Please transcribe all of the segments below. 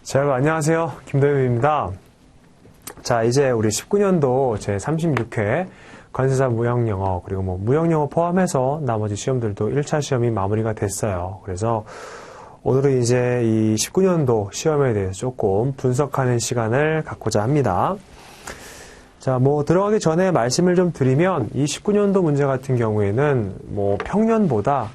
자, 여러분 안녕하세요. 김도엽입니다. 자, 이제 우리 19년도 제36회 관세사 무형영어 그리고 무형영어 포함해서 나머지 시험들도 1차 시험이 마무리가 됐어요. 그래서 오늘은 이제 이 19년도 시험에 대해서 조금 분석하는 시간을 갖고자 합니다. 자, 들어가기 전에 말씀을 좀 드리면 이 19년도 문제 같은 경우에는 평년보다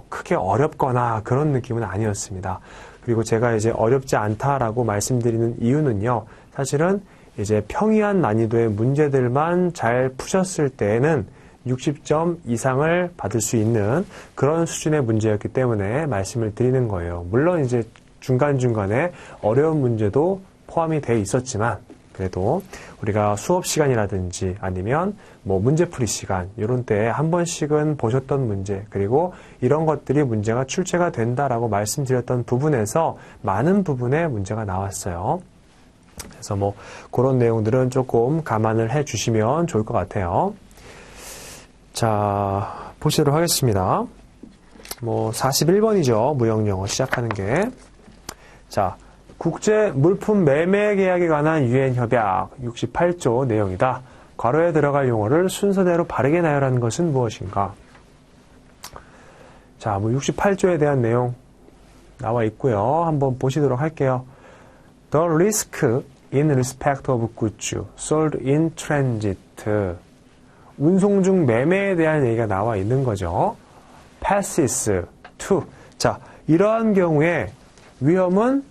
크게 어렵거나 그런 느낌은 아니었습니다. 그리고 제가 이제 어렵지 않다라고 말씀드리는 이유는요, 사실은 이제 평이한 난이도의 문제들만 잘 푸셨을 때에는 60점 이상을 받을 수 있는 그런 수준의 문제였기 때문에 말씀을 드리는 거예요. 물론 이제 중간중간에 어려운 문제도 포함이 돼 있었지만, 그래도 우리가 수업 시간이라든지 아니면 문제풀이 시간 이런 때에 한 번씩은 보셨던 문제, 그리고 이런 것들이 문제가 출제가 된다라고 말씀드렸던 부분에서 많은 부분의 문제가 나왔어요. 그래서 그런 내용들은 조금 감안을 해 주시면 좋을 것 같아요. 자, 보시도록 하겠습니다. 41번이죠. 무형영어 시작하는 게. 자, 국제 물품 매매 계약에 관한 유엔 협약 68조 내용이다. 괄호에 들어갈 용어를 순서대로 바르게 나열하는 것은 무엇인가? 자, 68조에 대한 내용 나와 있고요. 한번 보시도록 할게요. The risk in respect of goods sold in transit. 운송 중 매매에 대한 얘기가 나와 있는 거죠. passes to. 자, 이러한 경우에 위험은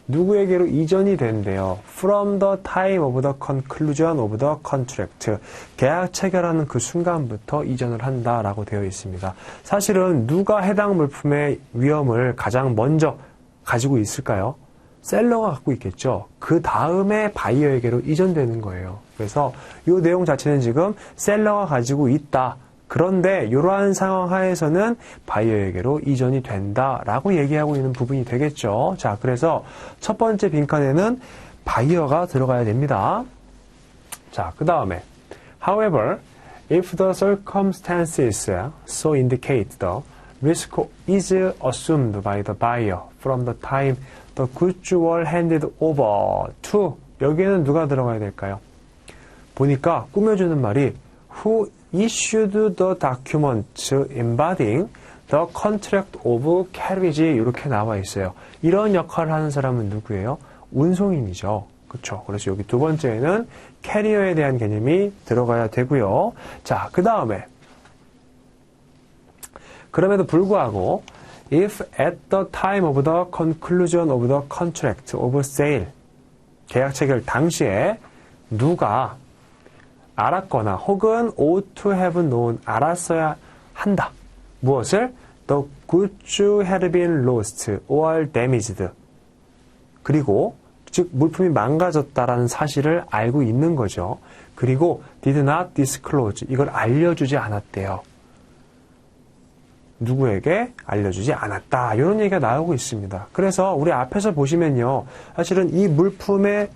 누구에게로 이전이 된대요. From the time of the conclusion of the contract. 계약 체결하는 그 순간부터 이전을 한다라고 되어 있습니다. 사실은 누가 해당 물품의 위험을 가장 먼저 가지고 있을까요? 셀러가 갖고 있겠죠. 그 다음에 바이어에게로 이전되는 거예요. 그래서 이 내용 자체는 지금 셀러가 가지고 있다. 그런데 이러한 상황 하에서는 바이어에게로 이전이 된다라고 얘기하고 있는 부분이 되겠죠. 자, 그래서 첫 번째 빈칸에는 바이어가 들어가야 됩니다. 자, 그 다음에 However, if the circumstances so indicate the risk is assumed by the buyer from the time the goods were handed over to. 여기에는 누가 들어가야 될까요? 보니까 꾸며주는 말이 Who issued the documents embodying the contract of carriage 이렇게 나와 있어요. 이런 역할을 하는 사람은 누구예요? 운송인이죠. 그렇죠. 그래서 여기 두 번째에는 캐리어에 대한 개념이 들어가야 되고요. 자, 그 다음에 그럼에도 불구하고 if at the time of the conclusion of the contract of sale 계약 체결 당시에 누가 알았거나 혹은 ought to have known 알았어야 한다. 무엇을? The goods had been lost or damaged. 그리고 즉 물품이 망가졌다라는 사실을 알고 있는 거죠. 그리고 did not disclose 이걸 알려주지 않았대요. 누구에게 알려주지 않았다. 이런 얘기가 나오고 있습니다. 그래서 우리 앞에서 보시면요. 사실은 이 물품의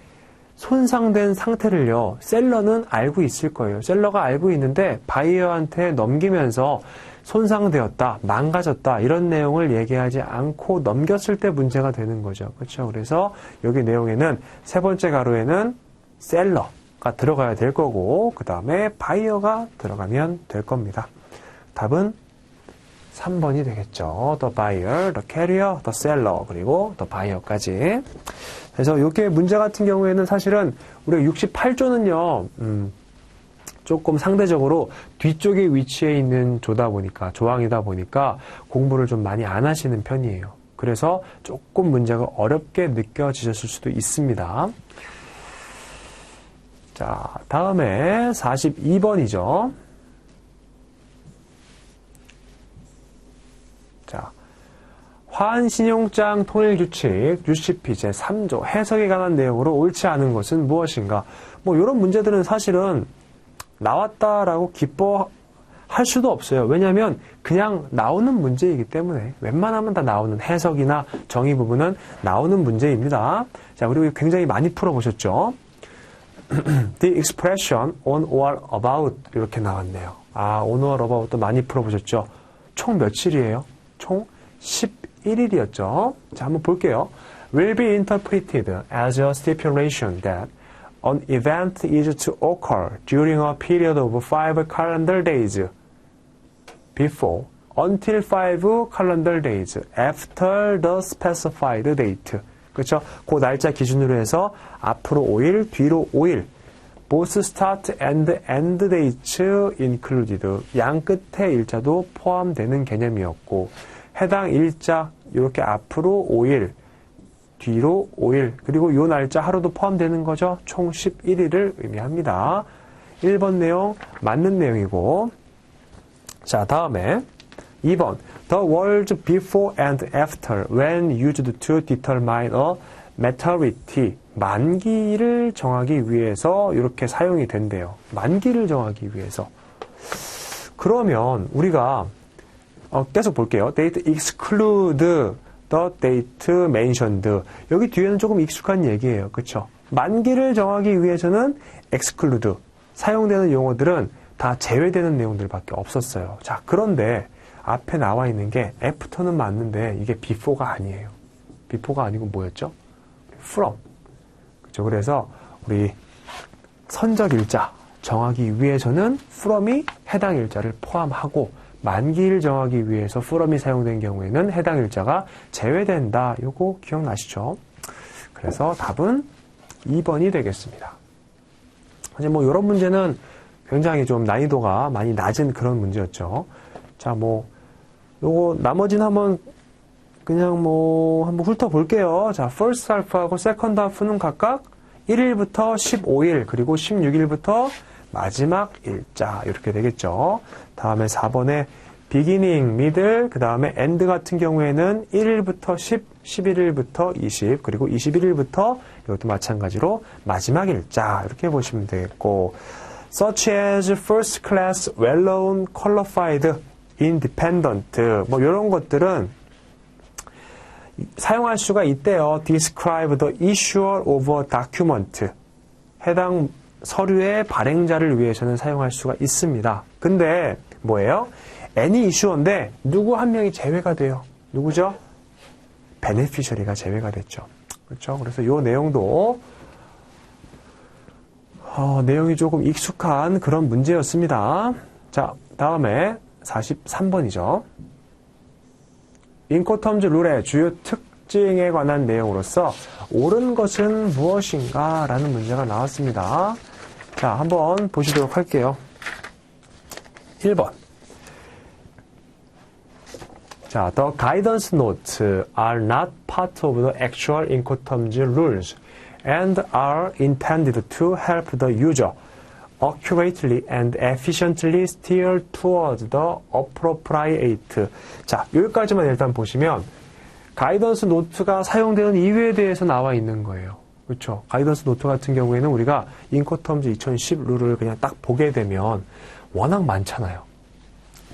손상된 상태를요, 셀러는 알고 있을 거예요. 셀러가 알고 있는데 바이어한테 넘기면서 손상되었다, 망가졌다 이런 내용을 얘기하지 않고 넘겼을 때 문제가 되는 거죠. 그렇죠? 그래서 여기 내용에는 세 번째 가로에는 셀러가 들어가야 될 거고 그 다음에 바이어가 들어가면 될 겁니다. 답은 3번이 되겠죠. The buyer, the carrier, the seller 그리고 the buyer까지. 그래서 이게 문제 같은 경우에는 사실은 우리가 68조는요, 조금 상대적으로 뒤쪽에 위치해 있는 조항이다 보니까 공부를 좀 많이 안 하시는 편이에요. 그래서 조금 문제가 어렵게 느껴지셨을 수도 있습니다. 자, 다음에 42번이죠. 자, 화환신용장 통일규칙 UCP 제3조 해석에 관한 내용으로 옳지 않은 것은 무엇인가? 이런 문제들은 사실은 나왔다라고 기뻐할 수도 없어요. 왜냐하면 그냥 나오는 문제이기 때문에 웬만하면 다 나오는 해석이나 정의 부분은 나오는 문제입니다. 자, 그리고 굉장히 많이 풀어보셨죠? The expression on or about 이렇게 나왔네요. on or about도 많이 풀어보셨죠? 총 며칠이에요? 총 11일이었죠. 자, 한번 볼게요. will be interpreted as a stipulation that an event is to occur during a period of 5 calendar days before until 5 calendar days after the specified date. 그렇죠? 그 날짜 기준으로 해서 앞으로 5일, 뒤로 5일. both start and end dates included. 양 끝에 일자도 포함되는 개념이었고 해당 일자 이렇게 앞으로 5일, 뒤로 5일, 그리고 요 날짜 하루도 포함되는 거죠. 총 11일을 의미합니다. 1번 내용 맞는 내용이고 자 다음에 2번 The words before and after when used to determine a maturity 만기를 정하기 위해서 이렇게 사용이 된대요. 만기를 정하기 위해서. 그러면 우리가 계속 볼게요. Date exclude the date mentioned. 여기 뒤에는 조금 익숙한 얘기예요. 그렇죠? 만기를 정하기 위해서는 exclude 사용되는 용어들은 다 제외되는 내용들밖에 없었어요. 자, 그런데 앞에 나와 있는 게 after는 맞는데 이게 before가 아니에요. before가 아니고 뭐였죠? from. 그렇죠? 그래서 우리 선적 일자 정하기 위해서는 from이 해당 일자를 포함하고 만기를 정하기 위해서 from이 사용된 경우에는 해당 일자가 제외된다. 요거 기억나시죠? 그래서 답은 2번이 되겠습니다. 이제 뭐 이런 문제는 굉장히 좀 난이도가 많이 낮은 그런 문제였죠. 자, 뭐 요거 나머지는 한번 그냥 뭐 한번 훑어볼게요. 자, first half하고 second half는 각각 1일부터 15일 그리고 16일부터 마지막 일자 이렇게 되겠죠. 다음에 4번에 beginning, middle, 그 다음에 end 같은 경우에는 1일부터 10, 11일부터 20, 그리고 21일부터 이것도 마찬가지로 마지막 일자 이렇게 보시면 되겠고 such as first class, well-known, qualified, independent 뭐 이런 것들은 사용할 수가 있대요. describe the issuer of a document 해당 서류의 발행자를 위해서는 사용할 수가 있습니다. 근데 뭐예요? any issuer인데 누구 한 명이 제외가 돼요. 누구죠? beneficiary가 제외가 됐죠. 그렇죠? 그래서 이 내용도 내용이 조금 익숙한 그런 문제였습니다. 자, 다음에 43번이죠. 인코텀즈 룰의 주요 특징에 관한 내용으로서 옳은 것은 무엇인가? 라는 문제가 나왔습니다. 자, 한번 보시도록 할게요. 1번. 자, the guidance notes are not part of the actual Incoterms rules and are intended to help the user accurately and efficiently steer towards the appropriate. 자, 여기까지만 일단 보시면 가이던스 노트가 사용되는 이유에 대해서 나와 있는 거예요. 그렇죠? 가이던스 노트 같은 경우에는 우리가 인코텀즈 2010 룰을 그냥 딱 보게 되면 워낙 많잖아요.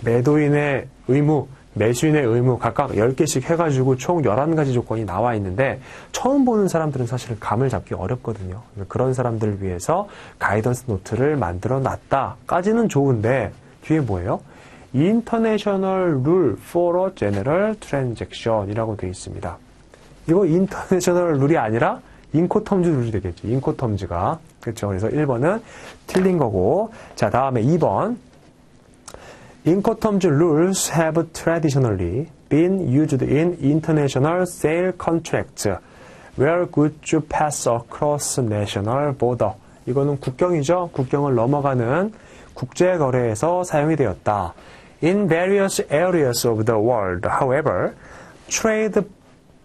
매도인의 의무, 매수인의 의무 각각 10개씩 해가지고 총 11가지 조건이 나와 있는데 처음 보는 사람들은 사실 감을 잡기 어렵거든요. 그런 사람들을 위해서 가이던스 노트를 만들어 놨다까지는 좋은데 뒤에 뭐예요? International Rule for a General Transaction 이라고 되어 있습니다. 이거 인터내셔널 룰이 아니라 인코텀즈 룰이 되겠죠. 인코텀즈가. 그렇죠. 그래서 1번은 틀린 거고 자 다음에 2번 Incoterms rules have traditionally been used in international sale contracts where goods pass across national border. 이거는 국경이죠. 국경을 넘어가는 국제 거래에서 사용이 되었다. In various areas of the world, however, trade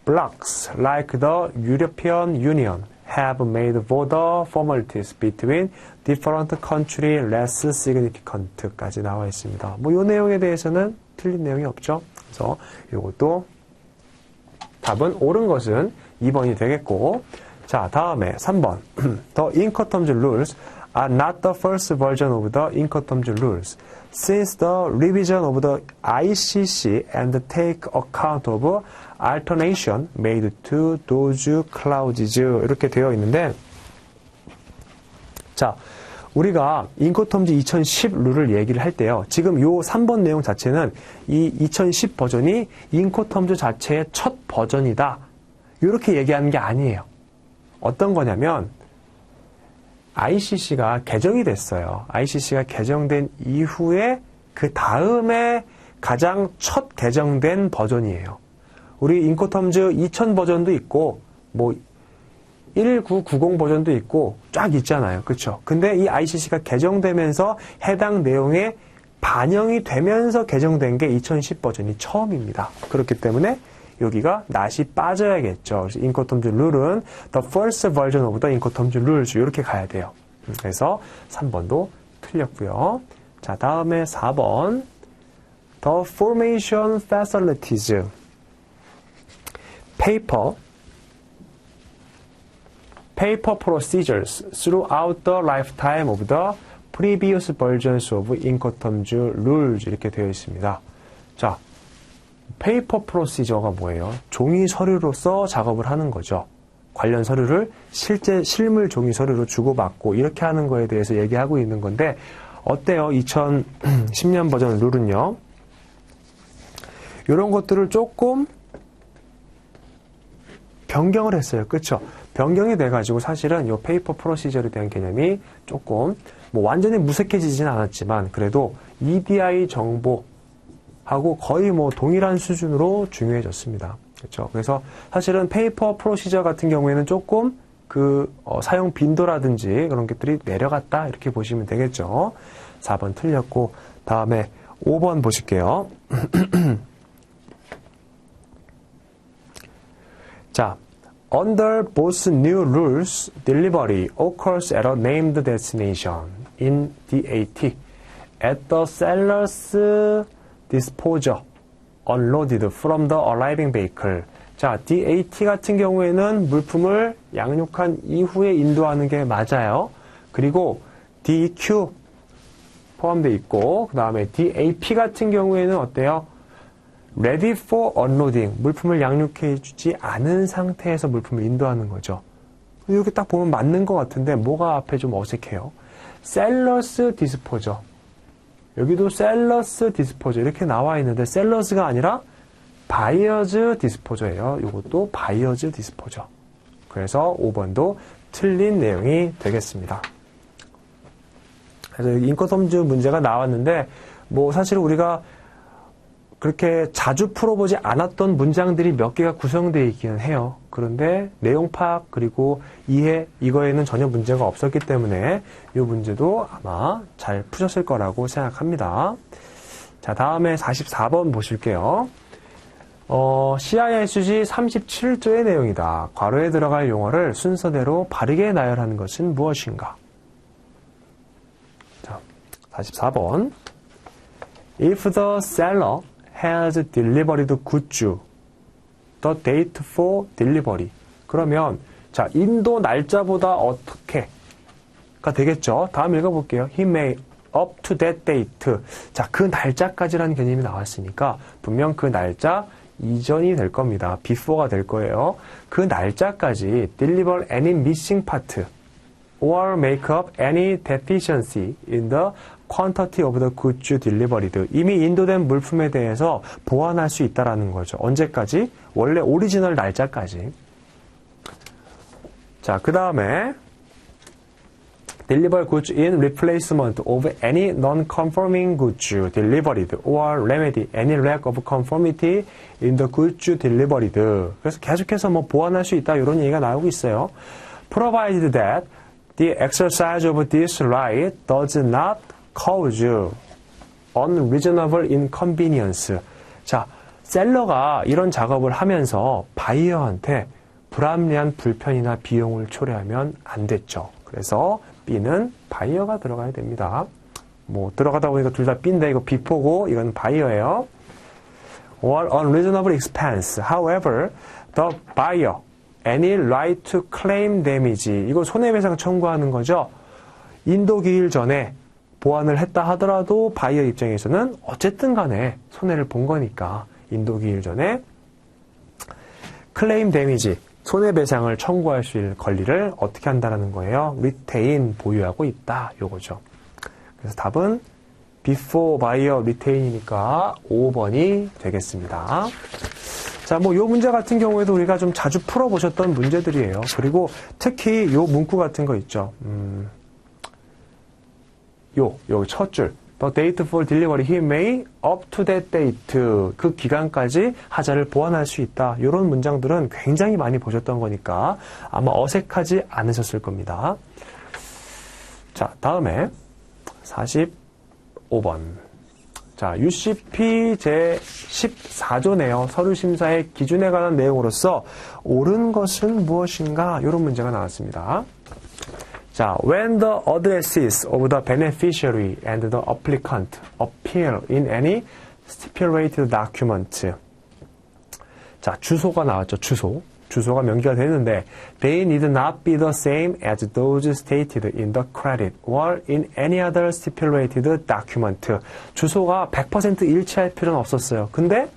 blocs like the European Union have made border formalities between different countries less significant까지 나와 있습니다. 뭐 이 내용에 대해서는 틀린 내용이 없죠. 그래서 이것도 답은 옳은 것은 2번이 되겠고 자 다음에 3번 The Incoterms rules are not the first version of the Incoterms rules since the revision of the ICC and take account of alternation made to those clauses 이렇게 되어 있는데 자 우리가 인코텀즈 2010 룰을 얘기를 할 때요. 지금 요 3번 내용 자체는 이 2010 버전이 인코텀즈 자체의 첫 버전이다. 이렇게 얘기하는 게 아니에요. 어떤 거냐면 ICC가 개정이 됐어요. ICC가 개정된 이후에 그 다음에 가장 첫 개정된 버전이에요. 우리 인코텀즈 2000 버전도 있고 뭐 1990 버전도 있고 쫙 있잖아요. 그렇죠? 근데 이 ICC가 개정되면서 해당 내용에 반영이 되면서 개정된 게 2010 버전이 처음입니다. 그렇기 때문에 여기가 낫이 빠져야겠죠. 그래서 인코텀즈 룰은 the first version of the 인코텀즈 rules 이렇게 가야 돼요. 그래서 3번도 틀렸고요. 자, 다음에 4번 the formation facilities paper procedures throughout the lifetime of the previous versions of 인코텀즈 rules 이렇게 되어 있습니다. 자, 페이퍼 프로시저가 뭐예요? 종이 서류로서 작업을 하는 거죠. 관련 서류를 실제 실물 종이 서류로 주고받고 이렇게 하는 거에 대해서 얘기하고 있는 건데 어때요? 2010년 버전 룰은요. 이런 것들을 조금 변경을 했어요. 그렇죠? 변경이 돼가지고 사실은 이 페이퍼 프로시저에 대한 개념이 조금 뭐 완전히 무색해지진 않았지만 그래도 EDI 정보하고 거의 뭐 동일한 수준으로 중요해졌습니다. 그렇죠? 그래서 사실은 페이퍼 프로시저 같은 경우에는 조금 그 사용 빈도라든지 그런 것들이 내려갔다 이렇게 보시면 되겠죠. 4번 틀렸고 다음에 5번 보실게요. 자, under both new rules, delivery occurs at a named destination in DAT at the seller's disposal, unloaded from the arriving vehicle. 자, DAT 같은 경우에는 물품을 양육한 이후에 인도하는 게 맞아요. 그리고 DQ 포함되어 있고, 그 다음에 DAP 같은 경우에는 어때요? Ready for unloading. 물품을 양육해주지 않은 상태에서 물품을 인도하는 거죠. 이렇게 딱 보면 맞는 것 같은데 뭐가 앞에 좀 어색해요. Seller's disposal. 여기도 Seller's disposal 이렇게 나와 있는데 Seller's가 아니라 Buyer's disposal이에요. 이것도 Buyer's disposal. 그래서 5번도 틀린 내용이 되겠습니다. 그래서 인코텀즈 문제가 나왔는데 뭐 사실 우리가 그렇게 자주 풀어보지 않았던 문장들이 몇 개가 구성되어 있기는 해요. 그런데 내용 파악 그리고 이해 이거에는 전혀 문제가 없었기 때문에 이 문제도 아마 잘 푸셨을 거라고 생각합니다. 자, 다음에 44번 보실게요. CISG 37조의 내용이다. 괄호에 들어갈 용어를 순서대로 바르게 나열하는 것은 무엇인가? 자, 44번. If the seller has delivered goods, the date for delivery. 그러면 자, 인도 날짜보다 어떻게가 되겠죠. 다음 읽어볼게요. He may up to that date. 자, 그 날짜까지라는 개념이 나왔으니까 분명 그 날짜 이전이 될 겁니다. before가 될 거예요. 그 날짜까지 deliver any missing part or make up any deficiency in the quantity of the goods delivered. 이미 인도된 물품에 대해서 보완할 수 있다라는 거죠. 언제까지? 원래 오리지널 날짜까지. 자, 그 다음에 deliver goods in replacement of any non-conforming goods delivered or remedy any lack of conformity in the goods delivered. 그래서 계속해서 뭐 보완할 수 있다 이런 얘기가 나오고 있어요. Provided that the exercise of this right does not cause unreasonable inconvenience. 자, 셀러가 이런 작업을 하면서 바이어한테 불합리한 불편이나 비용을 초래하면 안 됐죠. 그래서 B는 바이어가 들어가야 됩니다. 뭐 들어가다 보니까 둘 다 B인데 이거 before고 이건 바이어예요. Or unreasonable expense. However, the buyer any right to claim damage. 이거 손해배상 청구하는 거죠. 인도 기일 전에 보완을 했다 하더라도 바이어 입장에서는 어쨌든 간에 손해를 본 거니까 인도 기일 전에 클레임 데미지, 손해배상을 청구할 수 있는 권리를 어떻게 한다라는 거예요? retain, 보유하고 있다. 요거죠. 그래서 답은 before buyer retain이니까 5번이 되겠습니다. 자, 뭐, 요 문제 같은 경우에도 우리가 좀 자주 풀어보셨던 문제들이에요. 그리고 특히 요 문구 같은 거 있죠. 요 첫 줄. The date for delivery he may up to that date. 그 기간까지 하자를 보완할 수 있다. 요런 문장들은 굉장히 많이 보셨던 거니까 아마 어색하지 않으셨을 겁니다. 자, 다음에 45번. 자, UCP 제14조네요. 서류심사의 기준에 관한 내용으로서 옳은 것은 무엇인가? 이런 문제가 나왔습니다. 자, when the addresses of the beneficiary and the applicant appear in any stipulated document. 자, 주소가 나왔죠. 주소가 명기가 되는데 they need not be the same as those stated in the credit or in any other stipulated document. 주소가 100% 일치할 필요는 없었어요. 근데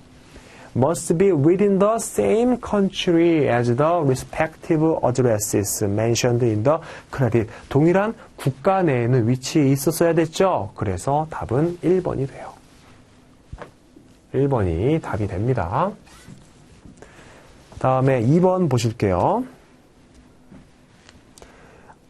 must be within the same country as the respective addresses mentioned in the credit. 동일한 국가 내에는 위치해 있었어야 됐죠. 그래서 답은 1번이 돼요. 1번이 답이 됩니다. 다음에 2번 보실게요.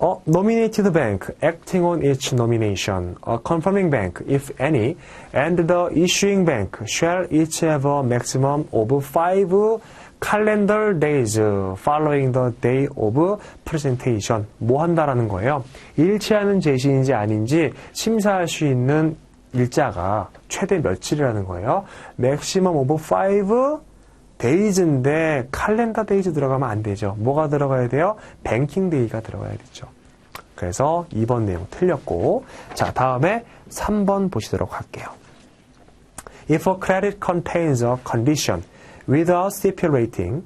A nominated bank acting on its nomination, a confirming bank, if any, and the issuing bank shall each have a maximum of 5 calendar days following the day of presentation. 뭐 한다라는 거예요? 일치하는 제시인지 아닌지 심사할 수 있는 일자가 최대 며칠이라는 거예요. maximum of 5 데이즈인데 칼렌더 데이즈 들어가면 안 되죠. 뭐가 들어가야 돼요? 뱅킹 데이가 들어가야 되죠. 그래서 2번 내용 틀렸고, 자, 다음에 3번 보시도록 할게요. If a credit contains a condition without stipulating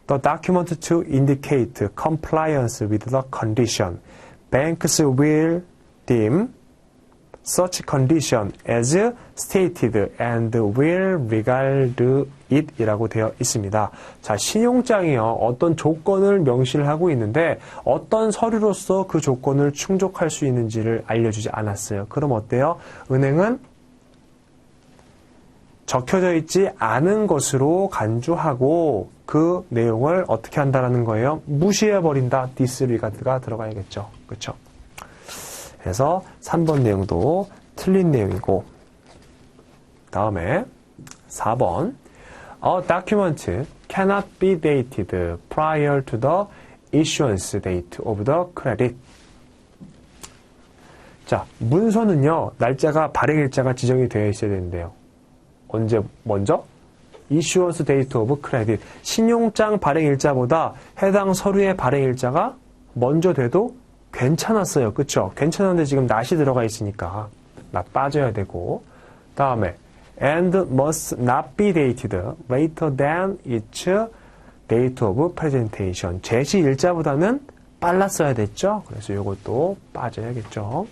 the document to indicate compliance with the condition, banks will deem such condition as stated and will regard it 이라고 되어 있습니다. 자, 신용장이요. 어떤 조건을 명시를 하고 있는데 어떤 서류로서 그 조건을 충족할 수 있는지를 알려주지 않았어요. 그럼 어때요? 은행은 적혀져 있지 않은 것으로 간주하고 그 내용을 어떻게 한다라는 거예요? 무시해버린다. disregard가 들어가야겠죠. 그렇죠? 그래서 3번 내용도 틀린 내용이고, 다음에 4번 A document cannot be dated prior to the issuance date of the credit. 자, 문서는요, 날짜가 발행일자가 지정이 되어 있어야 되는데요. 언제 먼저? issuance date of credit. 신용장 발행일자보다 해당 서류의 발행일자가 먼저 돼도 괜찮았어요. 그쵸? 괜찮은데 지금 not이 들어가 있으니까 not 빠져야 되고, 다음에 and must not be dated later than its date of presentation. 제시 일자보다는 빨랐어야 됐죠? 그래서 이것도 빠져야겠죠.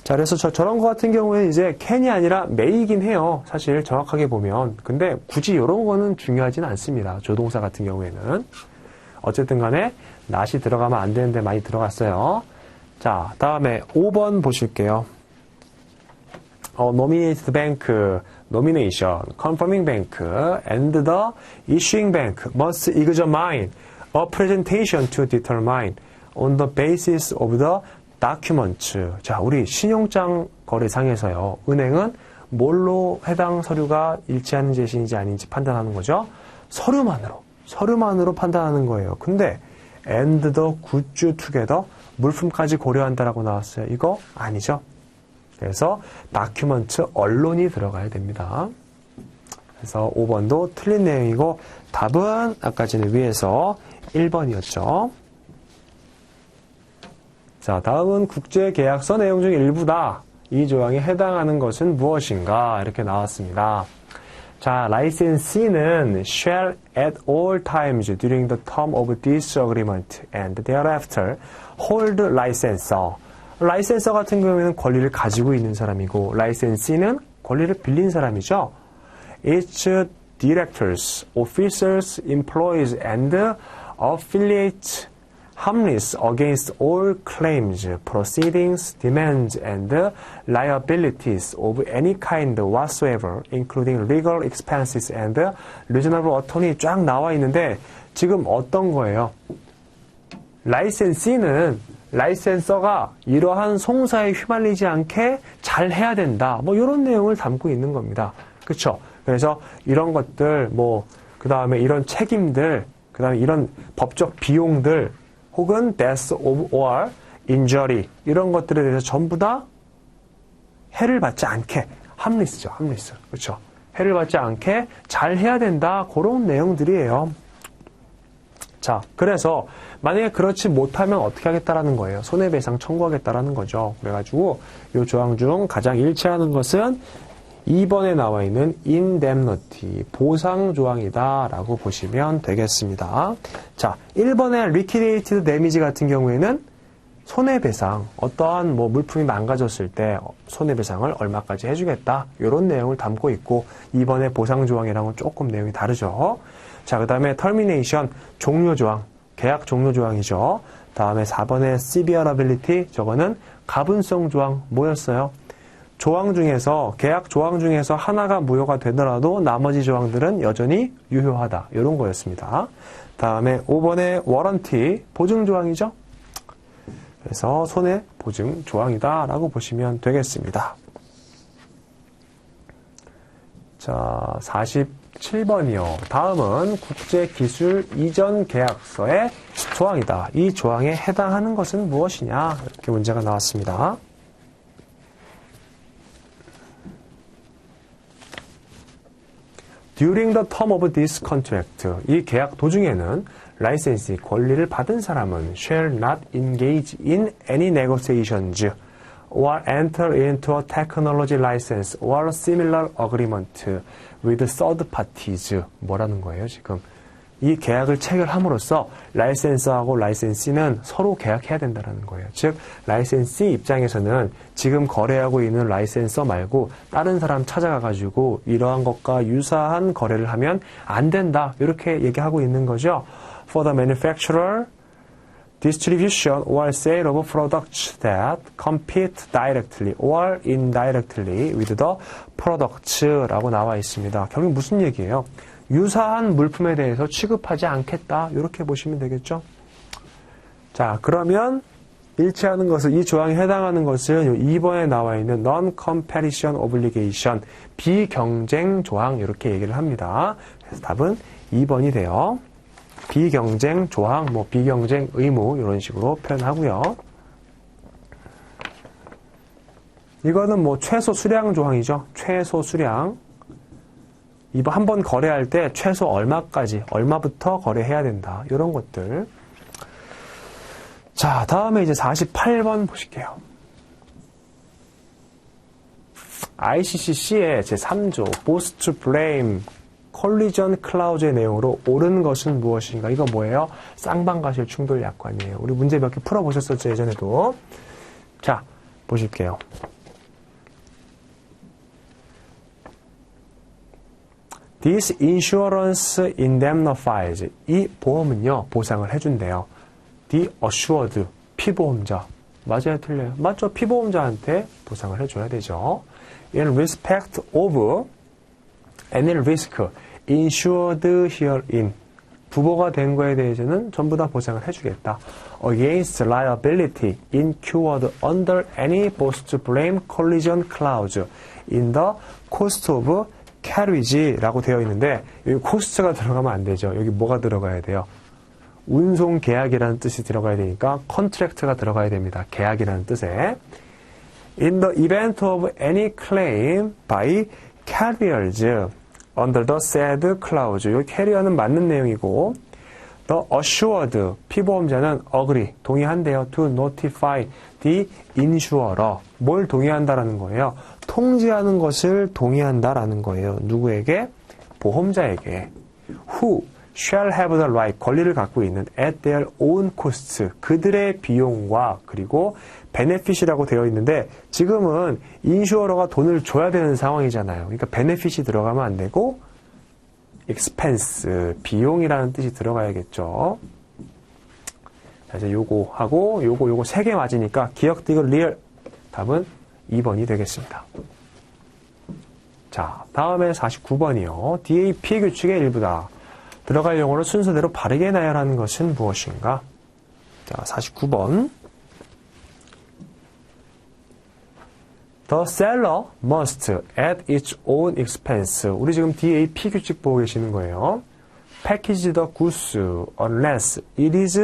자, 그래서 저런 거 같은 경우에는 이제 can이 아니라 may이긴 해요. 사실 정확하게 보면. 근데 굳이 이런 거는 중요하진 않습니다. 조동사 같은 경우에는. 어쨌든 간에 not이 들어가면 안 되는데 많이 들어갔어요. 자, 다음에 5번 보실게요. Nominated bank, nomination, confirming bank, and the issuing bank must examine a presentation to determine on the basis of the documents. 자, 우리 신용장 거래상에서요. 은행은 뭘로 해당 서류가 일치하는 제시인지 아닌지 판단하는 거죠. 서류만으로 판단하는 거예요. 근데 and the goods together, 물품까지 고려한다라고 나왔어요. 이거 아니죠. 그래서 다큐먼트 언론이 들어가야 됩니다. 그래서 5번도 틀린 내용이고 답은 아까 전에 위에서 1번이었죠. 자, 다음은 국제계약서 내용 중 일부다. 이 조항에 해당하는 것은 무엇인가? 이렇게 나왔습니다. 자, licensee는 shall at all times during the term of this agreement and thereafter hold licensor. 라이센서 같은 경우에는 권리를 가지고 있는 사람이고 라이센시는 권리를 빌린 사람이죠. Its directors, officers, employees, and affiliates harmless against all claims, proceedings, demands, and liabilities of any kind whatsoever, including legal expenses and reasonable attorney 쫙 나와 있는데 지금 어떤 거예요? 라이센시는 라이센서가 이러한 송사에 휘말리지 않게 잘 해야 된다. 뭐 이런 내용을 담고 있는 겁니다. 그렇죠? 그래서 이런 것들 그 다음에 이런 책임들, 그 다음에 이런 법적 비용들 혹은 death or injury 이런 것들에 대해서 전부 다 해를 받지 않게 harmless죠. harmless. 그렇죠? 해를 받지 않게 잘 해야 된다. 그런 내용들이에요. 자, 그래서 만약에 그렇지 못하면 어떻게 하겠다라는 거예요. 손해배상 청구하겠다라는 거죠. 그래가지고 이 조항 중 가장 일치하는 것은 2번에 나와 있는 indemnity, 보상 조항이다라고 보시면 되겠습니다. 자, 1번의 liquidated damage 같은 경우에는 손해배상, 어떠한 물품이 망가졌을 때 손해배상을 얼마까지 해주겠다. 이런 내용을 담고 있고 2번의 보상 조항이랑은 조금 내용이 다르죠. 자, 그 다음에 termination, 종료 조항, 계약 종료 조항이죠. 다음에 4번의 severability, 저거는 가분성 조항 뭐였어요? 조항 중에서, 계약 조항 중에서 하나가 무효가 되더라도 나머지 조항들은 여전히 유효하다. 이런 거였습니다. 다음에 5번의 warranty, 보증 조항이죠. 그래서 손해 보증 조항이다 라고 보시면 되겠습니다. 자, 47번이요. 다음은 국제기술 이전 계약서의 조항이다. 이 조항에 해당하는 것은 무엇이냐? 이렇게 문제가 나왔습니다. During the term of this contract, 이 계약 도중에는 라이센시 권리를 받은 사람은 shall not engage in any negotiations or enter into a technology license or similar agreement with third parties. 뭐라는 거예요, 지금? 이 계약을 체결함으로써 라이센서하고 라이센시는 서로 계약해야 된다는 거예요. 즉, 라이센시 입장에서는 지금 거래하고 있는 라이센서 말고 다른 사람 찾아가가지고 이러한 것과 유사한 거래를 하면 안 된다. 이렇게 얘기하고 있는 거죠. For the manufacturer, distribution or sale of products that compete directly or indirectly with the products라고 나와 있습니다. 결국 무슨 얘기예요? 유사한 물품에 대해서 취급하지 않겠다. 이렇게 보시면 되겠죠. 자, 그러면 일치하는 것을, 이 조항에 해당하는 것은 2번에 나와 있는 non-competition obligation, 비경쟁 조항 이렇게 얘기를 합니다. 그래서 답은 2번이 돼요. 비경쟁 조항, 비경쟁 의무 이런 식으로 표현하고요. 이거는 최소 수량 조항이죠. 최소 수량. 이번 한번 거래할 때 최소 얼마까지, 얼마부터 거래해야 된다. 이런 것들. 자, 다음에 이제 48번 보실게요. ICCC의 제3조, both to blame, 콜리전 클라우즈의 내용으로 옳은 것은 무엇인가? 이거 뭐예요? 쌍방과실 충돌 약관이에요. 우리 문제 몇 개 풀어보셨었죠, 예전에도. 자, 보실게요. This insurance indemnifies. 이 보험은요, 보상을 해준대요. The assured, 피보험자. 맞아요, 틀려요? 맞죠? 피보험자한테 보상을 해줘야 되죠. In respect of any risk insured herein. 부보가 된 거에 대해서는 전부 다 보상을 해주겠다. Against liability incurred under any post-blame collision clause in the cost of carriage라고 되어 있는데 여기 코스트가 들어가면 안 되죠. 여기 뭐가 들어가야 돼요? 운송 계약이라는 뜻이 들어가야 되니까 contract가 들어가야 됩니다. 계약이라는 뜻에. In the event of any claim by carriers under the said clause. 이 carrier는 맞는 내용이고 the assured, 피보험자는 agree, 동의한대요. to notify the insurer. 뭘 동의한다라는 거예요? 통지하는 것을 동의한다라는 거예요. 누구에게? 보험자에게. Who shall have the right, 권리를 갖고 있는 at their own cost, 그들의 비용과 그리고 benefit이라고 되어 있는데 지금은 인슈어러가 돈을 줘야 되는 상황이잖아요. 그러니까 benefit이 들어가면 안 되고 expense, 비용이라는 뜻이 들어가야겠죠. 자, 이제 요거 하고 요거 세 개 맞으니까 기억, 디귿, 리얼. 답은 2번이 되겠습니다. 자, 다음에 49번이요. DAP 규칙의 일부다. 들어갈 용어를 순서대로 바르게 나열하는 것은 무엇인가? 자, 49번. The seller must at its own expense. 우리 지금 DAP 규칙 보고 계시는 거예요. package the goods unless it is,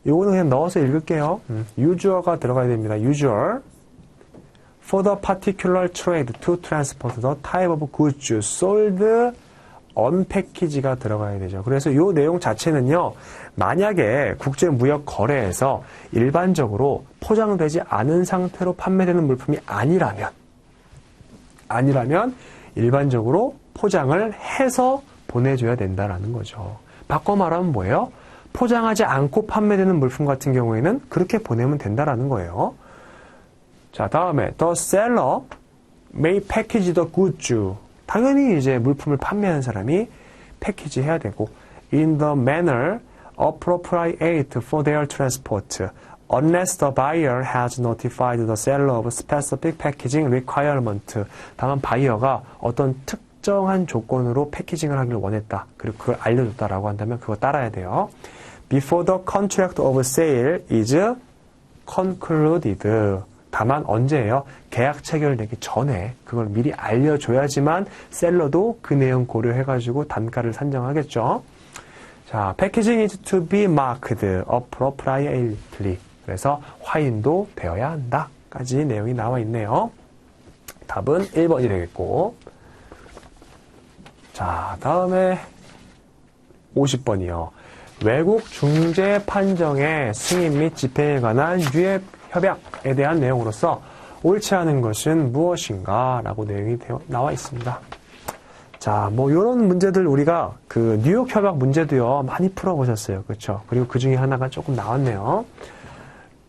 요거는 그냥 넣어서 읽을게요. usual가 들어가야 됩니다. usual. For the particular trade to transport the type of goods sold unpackage가 들어가야 되죠. 그래서 이 내용 자체는요, 만약에 국제무역 거래에서 일반적으로 포장되지 않은 상태로 판매되는 물품이 아니라면 일반적으로 포장을 해서 보내줘야 된다라는 거죠. 바꿔 말하면 뭐예요? 포장하지 않고 판매되는 물품 같은 경우에는 그렇게 보내면 된다라는 거예요. 자, 다음에 the seller may package the goods. 당연히 이제 물품을 판매하는 사람이 패키지 해야 되고 in the manner appropriate for their transport unless the buyer has notified the seller of specific packaging requirement. 다만 바이어가 어떤 특정한 조건으로 패키징을 하기를 원했다. 그리고 그걸 알려줬다라고 한다면 그거 따라야 돼요. Before the contract of sale is concluded. 다만 언제예요? 계약 체결되기 전에 그걸 미리 알려줘야지만 셀러도 그 내용 고려해가지고 단가를 산정하겠죠. 자, packaging is to be marked appropriately. 그래서 화인도 되어야 한다. 까지 내용이 나와 있네요. 답은 1번이 되겠고. 자, 다음에 50번이요. 외국 중재 판정의 승인 및 집행에 관한 유예 협약에 대한 내용으로서 옳지 않은 것은 무엇인가? 라고 내용이 나와 있습니다. 자, 뭐, 요런 문제들 우리가 그 뉴욕 협약 문제도요, 많이 풀어보셨어요. 그렇죠? 그리고 그 중에 하나가 조금 나왔네요.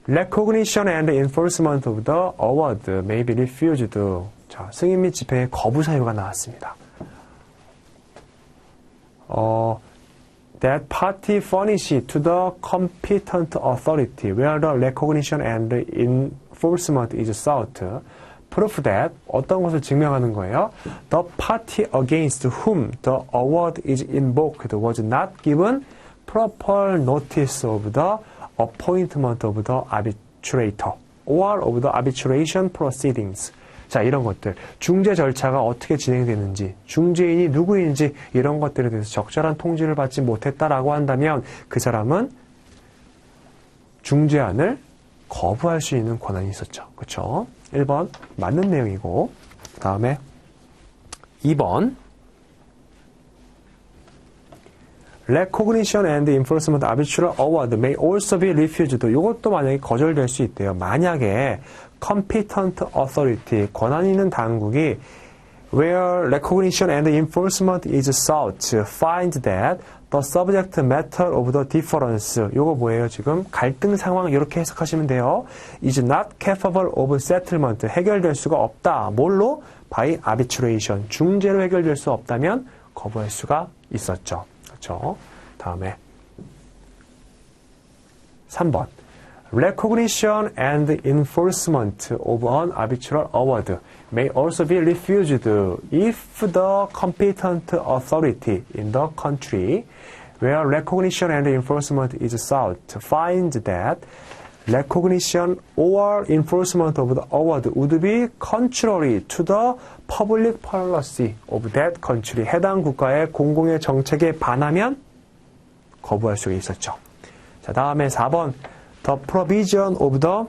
Recognition and enforcement of the award may be refused. 자, 승인 및 집행의 거부 사유가 나왔습니다. That party furnish to the competent authority where the recognition and enforcement is sought. Proof that 어떤 것을 증명하는 거예요? The party against whom the award is invoked was not given proper notice of the appointment of the arbitrator or of the arbitration proceedings. 자, 이런 것들. 중재 절차가 어떻게 진행되는지, 중재인이 누구인지 이런 것들에 대해서 적절한 통지를 받지 못했다라고 한다면 그 사람은 중재안을 거부할 수 있는 권한이 있었죠. 그렇죠? 1번 맞는 내용이고, 그 다음에 2번 Recognition and enforcement arbitral award may also be refused. 이것도 만약에 거절될 수 있대요. 만약에 competent authority, 권한 있는 당국이 where recognition and enforcement is sought, find that the subject matter of the difference, 요거 뭐예요? 지금 갈등 상황 이렇게 해석하시면 돼요. is not capable of settlement, 해결될 수가 없다. 뭘로? by arbitration, 중재로 해결될 수 없다면 거부할 수가 있었죠. 그렇죠? 다음에 3번 Recognition and enforcement of an arbitral award may also be refused if the competent authority in the country where recognition and enforcement is sought finds that recognition or enforcement of the award would be contrary to the public policy of that country. 해당 국가의 공공의 정책에 반하면 거부할 수가 있었죠. 자, 다음에 4번 The provision of the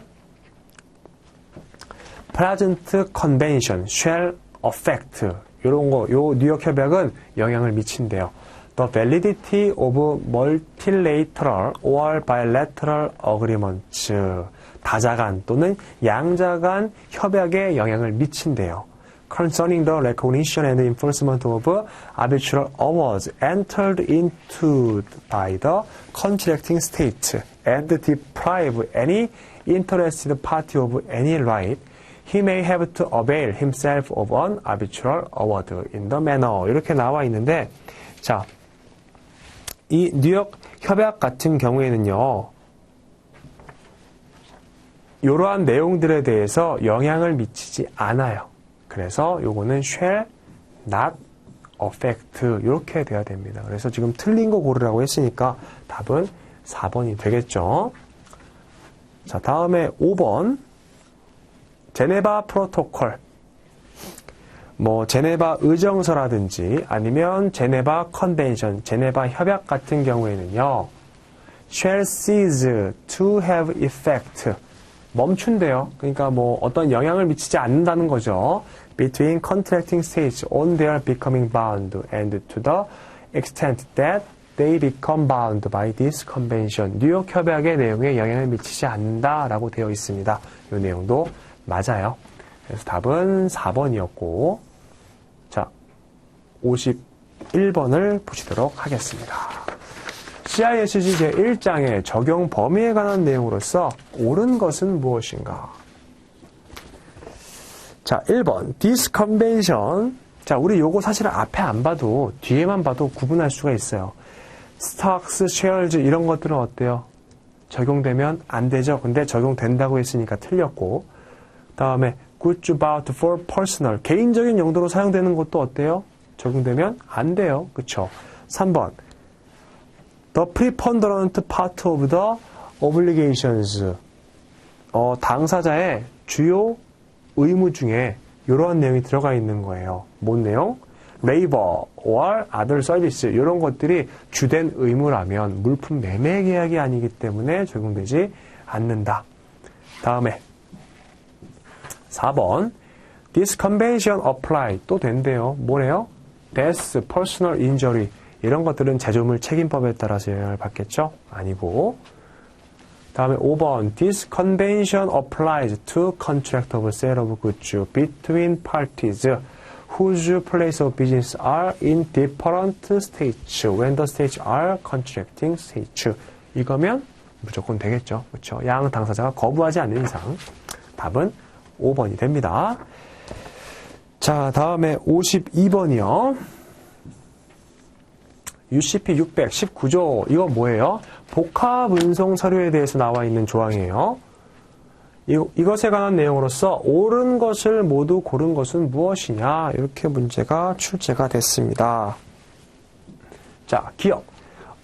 present convention shall affect. 이런 거, 요 뉴욕 협약은 영향을 미친대요. The validity of multilateral or bilateral agreements. 다자간 또는 양자간 협약에 영향을 미친대요. Concerning the recognition and enforcement of arbitral awards entered into by the contracting state and deprive any interested party of any right, he may have to avail himself of an arbitral award in the manner. 이렇게 나와 있는데, 자, 이 뉴욕 협약 같은 경우에는요, 이러한 내용들에 대해서 영향을 미치지 않아요. 그래서 요거는 shall not affect 이렇게 돼야 됩니다. 그래서 지금 틀린 거 고르라고 했으니까 답은 4번이 되겠죠. 자, 다음에 5번 제네바 프로토콜, 뭐 제네바 의정서라든지 아니면 제네바 컨벤션, 제네바 협약 같은 경우에는요, shall cease to have effect, 멈춘대요. 그러니까 뭐 어떤 영향을 미치지 않는다는 거죠. between contracting states on their becoming bound and to the extent that they become bound by this convention. 뉴욕 협약의 내용에 영향을 미치지 않는다라고 되어 있습니다. 이 내용도 맞아요. 그래서 답은 4번이었고, 자, 51번을 보시도록 하겠습니다. CISG 제1장의 적용 범위에 관한 내용으로서 옳은 것은 무엇인가? 자, 1번 This convention. 자, 우리 요거 사실 앞에 안 봐도 뒤에만 봐도 구분할 수가 있어요. stocks, shares 이런 것들은 어때요? 적용되면 안 되죠. 근데 적용된다고 했으니까 틀렸고, 다음에 goods bought for personal, 개인적인 용도로 사용되는 것도 어때요? 적용되면 안 돼요. 그쵸? 3번 The preponderant part of the obligations. 당사자의 주요 의무 중에 이러한 내용이 들어가 있는 거예요. 뭔 내용? labor or other service 이런 것들이 주된 의무라면 물품 매매 계약이 아니기 때문에 적용되지 않는다. 다음에 4번 This convention apply 또 된대요. 뭐래요? death, personal injury 이런 것들은 제조물 책임법에 따라서 영향을 받겠죠? 아니고. 다음에 5번 This convention applies to contract of sale of goods between parties whose place of business are in different states when the states are contracting states. 이거면 무조건 되겠죠. 그렇죠? 양 당사자가 거부하지 않는 이상 답은 5번이 됩니다. 자, 다음에 52번이요. UCP 619조, 이거 뭐예요? 복합운송 서류에 대해서 나와 있는 조항이에요. 이것에 관한 내용으로서 옳은 것을 모두 고른 것은 무엇이냐? 이렇게 문제가 출제가 됐습니다. 자, 기억.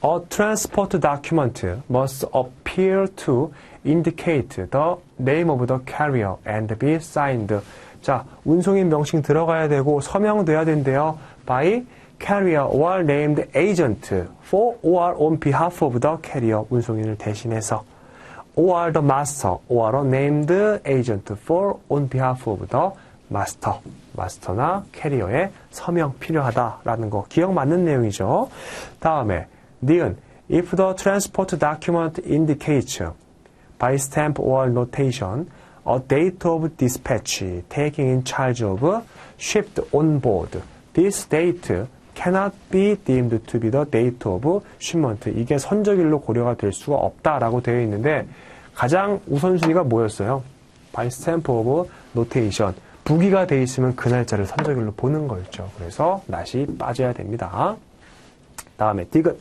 A transport document must appear to indicate the name of the carrier and be signed. 자, 운송인 명칭 들어가야 되고 서명돼야 된대요. by carrier or named agent for or on behalf of the carrier, 운송인을 대신해서, or the master or a named agent for on behalf of the master, 마스터나 캐리어의 서명 필요하다라는 거 기억 맞는 내용이죠. 다음에 니은 if the transport document indicates by stamp or notation a date of dispatch taking in charge of shipped on board, this date cannot be deemed to be the date of shipment. 이게 선적일로 고려가 될 수가 없다라고 되어 있는데 가장 우선순위가 뭐였어요? by stamp of notation. 부기가 돼 있으면 그 날짜를 선적일로 보는 거였죠. 그래서 낫이 빠져야 됩니다. 다음에 디귿.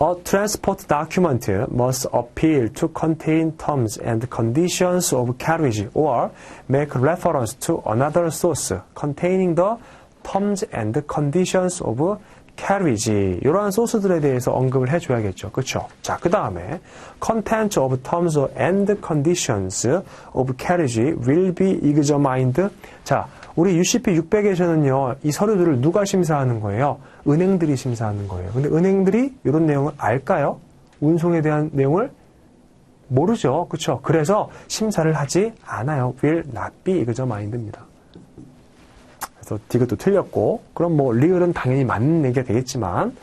A transport document must appear to contain terms and conditions of carriage or make reference to another source containing the terms and conditions of carriage. 이러한 소스들에 대해서 언급을 해줘야겠죠. 그렇죠? 자, 그 다음에 content of terms and conditions of carriage will be examined. 자, 우리 UCP 600에서는요, 이 서류들을 누가 심사하는 거예요? 은행들이 심사하는 거예요. 근데 은행들이 이런 내용을 알까요? 운송에 대한 내용을 모르죠. 그렇죠? 그래서 심사를 하지 않아요. will not be examined입니다. 그래서 디귿도 틀렸고, 그럼 뭐 리을은 당연히 맞는 얘기가 되겠지만,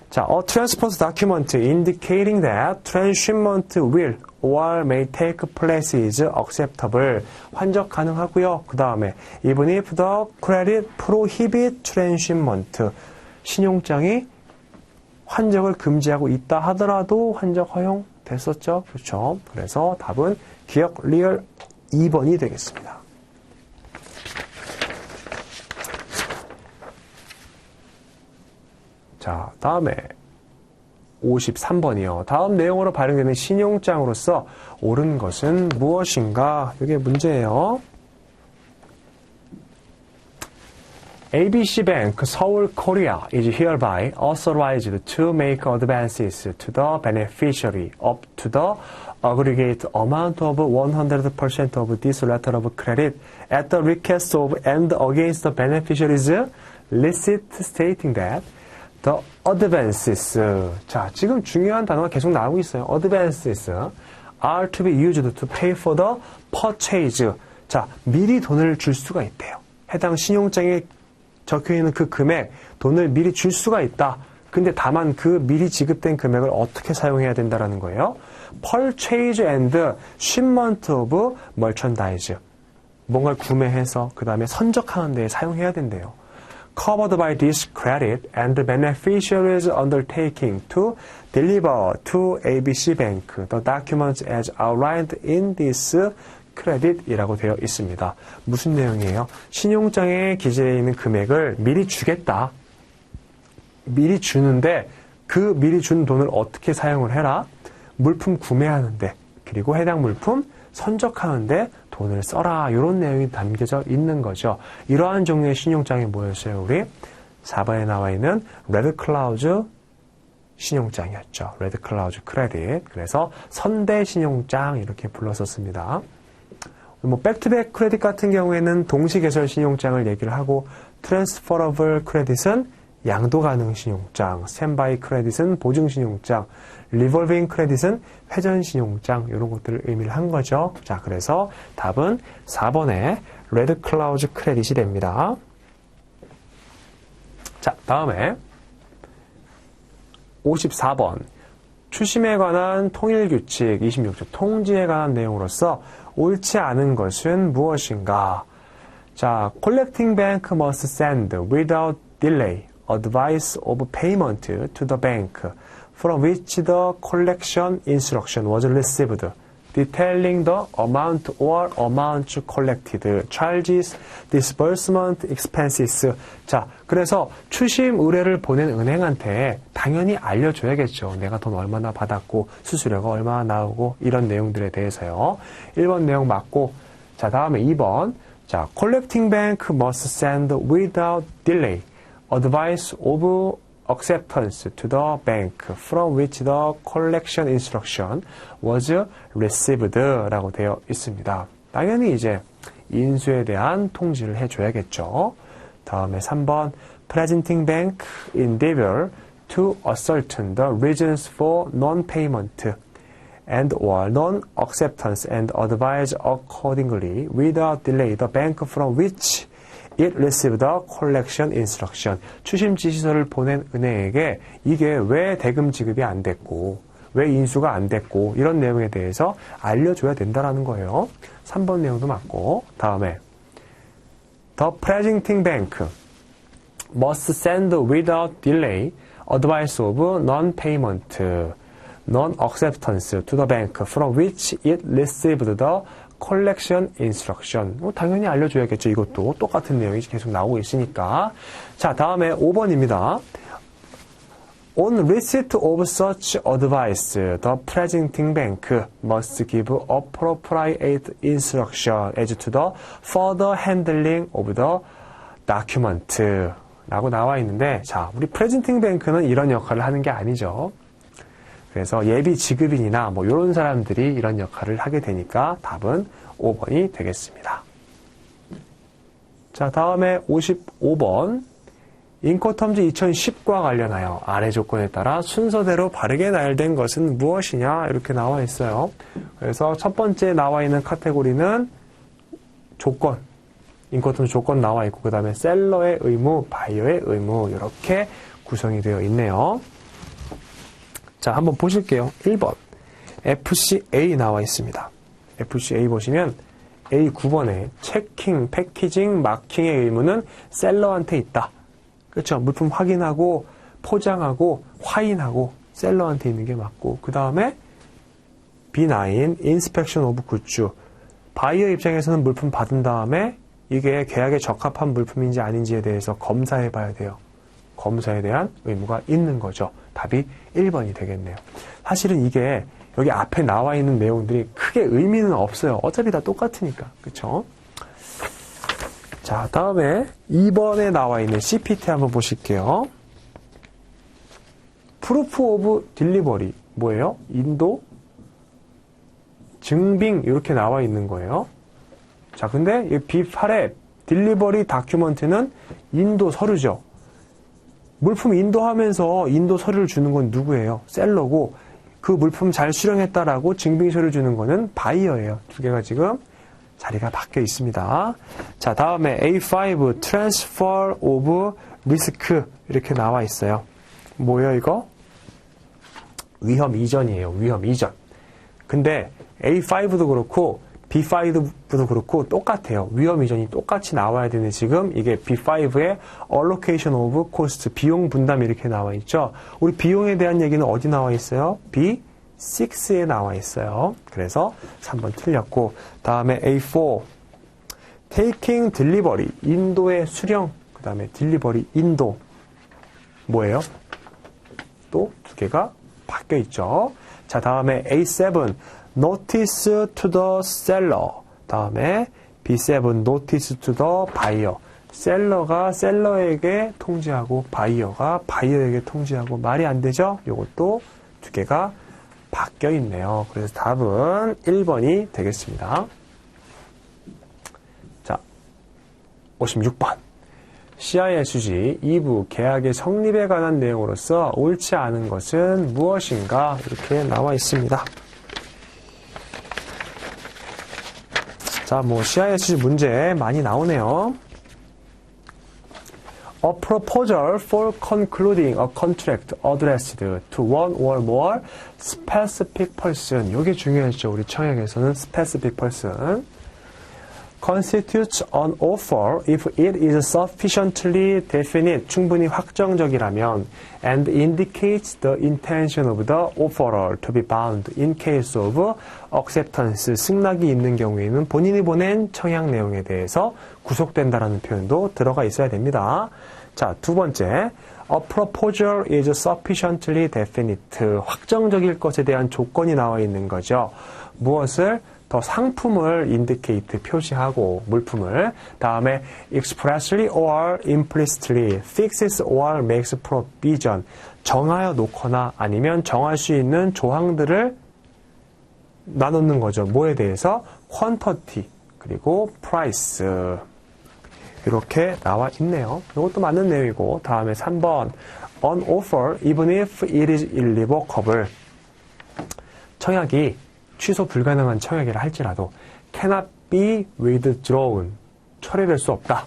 자, a transport document indicating that transshipment will or may take place is acceptable. 환적 가능하고요. 그 다음에 even if the credit prohibit transshipment. 신용장이 환적을 금지하고 있다 하더라도 환적 허용 됐었죠. 그렇죠. 그래서 답은 기억 리얼 2번이 되겠습니다. 자, 다음에 53번이요. 다음 내용으로 발행되는 신용장으로서 옳은 것은 무엇인가? 이게 문제예요. ABC Bank, Seoul, Korea is hereby authorized to make advances to the beneficiary up to the aggregate amount of 100% of this letter of credit at the request of and against the beneficiary's receipt stating that the advances. 자, 지금 중요한 단어가 계속 나오고 있어요. advances are to be used to pay for the purchase. 자, 미리 돈을 줄 수가 있대요. 해당 신용장에 적혀있는 그 금액, 돈을 미리 줄 수가 있다. 근데 다만 그 미리 지급된 금액을 어떻게 사용해야 된다라는 거예요. Purchase and shipment of merchandise. 뭔가를 구매해서 그 다음에 선적하는 데 사용해야 된대요. Covered by this credit and the beneficiary's undertaking to deliver to ABC Bank the documents as outlined in this credit이라고 되어 있습니다. 무슨 내용이에요? 신용장에 기재되어 있는 금액을 미리 주겠다. 미리 주는데 그 미리 준 돈을 어떻게 사용을 해라? 물품 구매하는데 그리고 해당 물품 선적하는데 돈을 써라. 이런 내용이 담겨져 있는 거죠. 이러한 종류의 신용장이 뭐였어요? 우리 4번에 나와 있는 레드 클라우즈 신용장이었죠. 레드 클라우즈 크레딧. 그래서 선대 신용장 이렇게 불렀었습니다. 뭐 백투백 크레딧 같은 경우에는 동시개설 신용장을 얘기를 하고 트랜스퍼러블 크레딧은 양도 가능 신용장, 스탠바이 크레딧은 보증 신용장, 리볼빙 크레딧은 회전 신용장 이런 것들을 의미를 한 거죠. 자, 그래서 답은 4번의 레드 클라우즈 크레딧이 됩니다. 자, 다음에 54번 추심에 관한 통일규칙 26조 통지에 관한 내용으로서 옳지 않은 것은 무엇인가? 자, collecting bank must send without delay advice of payment to the bank from which the collection instruction was received, detailing the amount or amounts collected, charges, disbursement expenses. 자, 그래서 추심 의뢰를 보낸 은행한테 당연히 알려줘야겠죠. 내가 돈 얼마나 받았고 수수료가 얼마나 나오고 이런 내용들에 대해서요. 1번 내용 맞고, 자, 다음에 2번. 자, collecting bank must send without delay advice of acceptance to the bank from which the collection instruction was received 라고 되어 있습니다. 당연히 이제 인수에 대한 통지를 해줘야겠죠. 다음에 3번 presenting bank endeavor to ascertain the reasons for non-payment and or non-acceptance and advise accordingly without delay the bank from which it received the collection instruction. 추심 지시서를 보낸 은행에게 이게 왜 대금 지급이 안 됐고 왜 인수가 안 됐고 이런 내용에 대해서 알려줘야 된다라는 거예요. 3번 내용도 맞고, 다음에 The presenting bank must send without delay advice of non-payment, non-acceptance to the bank from which it received the collection instruction. 당연히 알려줘야겠죠. 이것도 똑같은 내용이 계속 나오고 있으니까. 자, 다음에 5번입니다. On receipt of such advice, the presenting bank must give appropriate instruction as to the further handling of the document. 라고 나와 있는데, 자, 우리 presenting bank는 이런 역할을 하는 게 아니죠. 그래서 예비 지급인이나 뭐 이런 사람들이 이런 역할을 하게 되니까 답은 5번이 되겠습니다. 자, 다음에 55번. 인코텀즈 2010과 관련하여 아래 조건에 따라 순서대로 바르게 나열된 것은 무엇이냐 이렇게 나와 있어요. 그래서 첫 번째 나와 있는 카테고리는 조건, 인코텀즈 조건 나와 있고 그 다음에 셀러의 의무, 바이어의 의무 이렇게 구성이 되어 있네요. 자, 한번 보실게요. 1번 FCA 나와 있습니다. FCA 보시면 A 9번에 체킹, 패키징, 마킹의 의무는 셀러한테 있다. 그렇죠. 물품 확인하고 포장하고 화인하고 셀러한테 있는 게 맞고, 그 다음에 B9 인스펙션 오브 굿즈, 바이어 입장에서는 물품 받은 다음에 이게 계약에 적합한 물품인지 아닌지에 대해서 검사해 봐야 돼요. 검사에 대한 의무가 있는 거죠. 답이 1번이 되겠네요. 사실은 이게 여기 앞에 나와 있는 내용들이 크게 의미는 없어요. 어차피 다 똑같으니까. 그쵸? 자, 다음에 2번에 나와 있는 CPT 한번 보실게요. Proof of Delivery. 뭐예요? 인도 증빙 이렇게 나와 있는 거예요. 자, 근데 이 B8의 딜리버리 다큐먼트는 인도 서류죠. 물품 인도하면서 인도 서류를 주는 건 누구예요? 셀러고 그 물품 잘 수령했다라고 증빙서를 주는 거는 바이어예요. 두 개가 지금 자리가 바뀌어 있습니다. 자, 다음에 A5 Transfer of Risk 이렇게 나와 있어요. 뭐예요 이거? 위험 이전이에요. 위험 이전. 근데 A5도 그렇고 B5도 그렇고 똑같아요. 위험 이전이 똑같이 나와야 되는 지금 이게 B5의 Allocation of Cost, 비용 분담 이렇게 나와 있죠. 우리 비용에 대한 얘기는 어디 나와 있어요? B6에 나와 있어요. 그래서 3번 틀렸고 다음에 A4 Taking Delivery, 인도의 수령, 그 다음에 Delivery 인도 뭐예요? 또 두 개가 바뀌어 있죠. 자, 다음에 A7 Notice to the Seller. 다음에 B7 Notice to the Buyer. 셀러가 셀러에게 통지하고 바이어가 바이어에게 통지하고 말이 안 되죠? 요것도 두 개가 바뀌어 있네요. 그래서 답은 1번이 되겠습니다. 자, 56번. CISG 2부 계약의 성립에 관한 내용으로서 옳지 않은 것은 무엇인가? 이렇게 나와 있습니다. 자, CISG 문제 많이 나오네요. A proposal for concluding a contract addressed to one or more specific person. 이게 중요하죠. 우리 청약에서는 specific person. constitutes an offer if it is sufficiently definite, 충분히 확정적이라면, and indicates the intention of the offerer to be bound in case of acceptance, 승낙이 있는 경우에는 본인이 보낸 청약 내용에 대해서 구속된다라는 표현도 들어가 있어야 됩니다. 자, 두 번째, a proposal is sufficiently definite, 확정적일 것에 대한 조건이 나와 있는 거죠. 무엇을? 더 상품을 indicate, 표시하고 물품을 다음에 expressly or implicitly fixes or makes provision, 정하여 놓거나 아니면 정할 수 있는 조항들을 나누는 거죠. 뭐에 대해서? quantity 그리고 price 이렇게 나와 있네요. 이것도 맞는 내용이고 다음에 3번 an offer even if it is irrevocable, 청약이 취소 불가능한 청약이라 할지라도 cannot be withdrawn, 철회될 수 없다.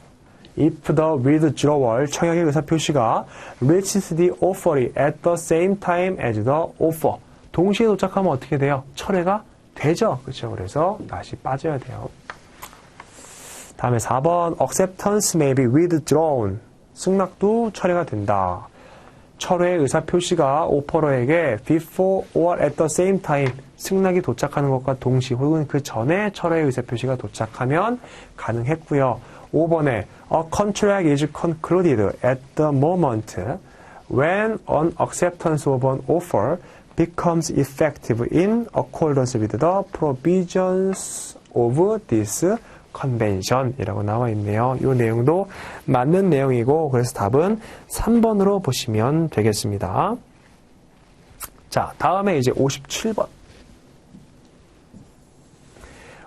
If the withdrawal, 청약의 의사표시가 reaches the offeree at the same time as the offer, 동시에 도착하면 어떻게 돼요? 철회가 되죠. 그렇죠. 그래서 다시 빠져야 돼요. 다음에 4번 acceptance may be withdrawn, 승낙도 철회가 된다. 철회의 의사표시가 오퍼러에게 before or at the same time, 승낙이 도착하는 것과 동시 혹은 그 전에 철회의 의사표시가 도착하면 가능했고요. 5번에 a contract is concluded at the moment when an acceptance of an offer becomes effective in accordance with the provisions of this convention 이라고 나와 있네요. 이 내용도 맞는 내용이고 그래서 답은 3번으로 보시면 되겠습니다. 자, 다음에 이제 57번.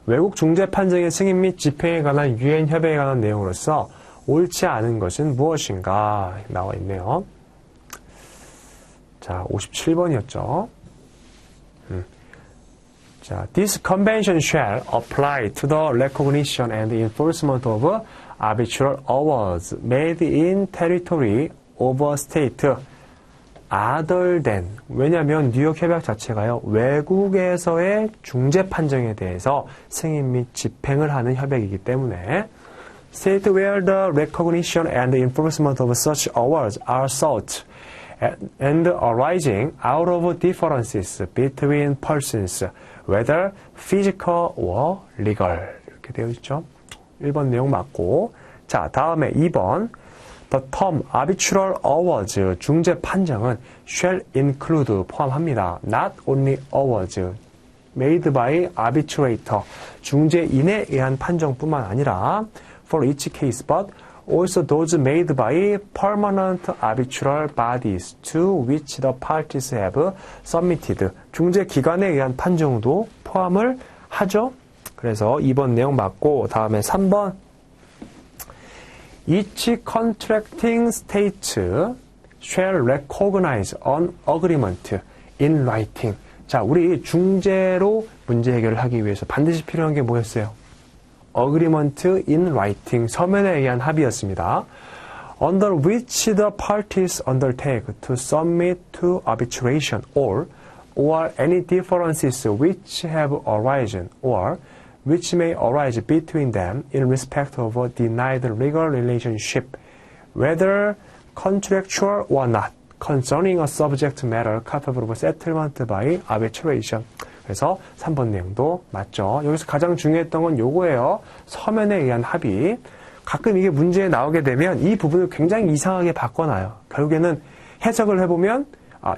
외국 중재 판정의 승인 및 집행에 관한 유엔 협약에 관한 내용으로서 옳지 않은 것은 무엇인가 나와 있네요. 자, 57번이었죠. 자, this convention shall apply to the recognition and enforcement of arbitral awards made in territory of a state other than, 왜냐하면 뉴욕 협약 자체가요, 외국에서의 중재 판정에 대해서 승인 및 집행을 하는 협약이기 때문에 state where the recognition and enforcement of such awards are sought and arising out of differences between persons, whether physical or legal. 이렇게 되어 있죠. 1번 내용 맞고. 자, 다음에 2번. The term arbitral awards, 중재 판정은 shall include, 포함합니다. Not only awards made by arbitrator, 중재인에 의한 판정뿐만 아니라 for each case, but also those made by permanent arbitral bodies to which the parties have submitted, 중재기관에 의한 판정도 포함을 하죠. 그래서 2번 내용 맞고, 다음에 3번 Each contracting state shall recognize an agreement in writing. 자, 우리 중재로 문제 해결을 하기 위해서 반드시 필요한 게 뭐였어요? Agreement in writing, 서면에 의한 합의였습니다. Under which the parties undertake to submit to arbitration or any differences which have arisen or which may arise between them in respect of a denied legal relationship, whether contractual or not, concerning a subject matter capable of settlement by arbitration. 그래서 3번 내용도 맞죠. 여기서 가장 중요했던 건 요거예요. 서면에 의한 합의. 가끔 이게 문제에 나오게 되면 이 부분을 굉장히 이상하게 바꿔놔요. 결국에는 해석을 해보면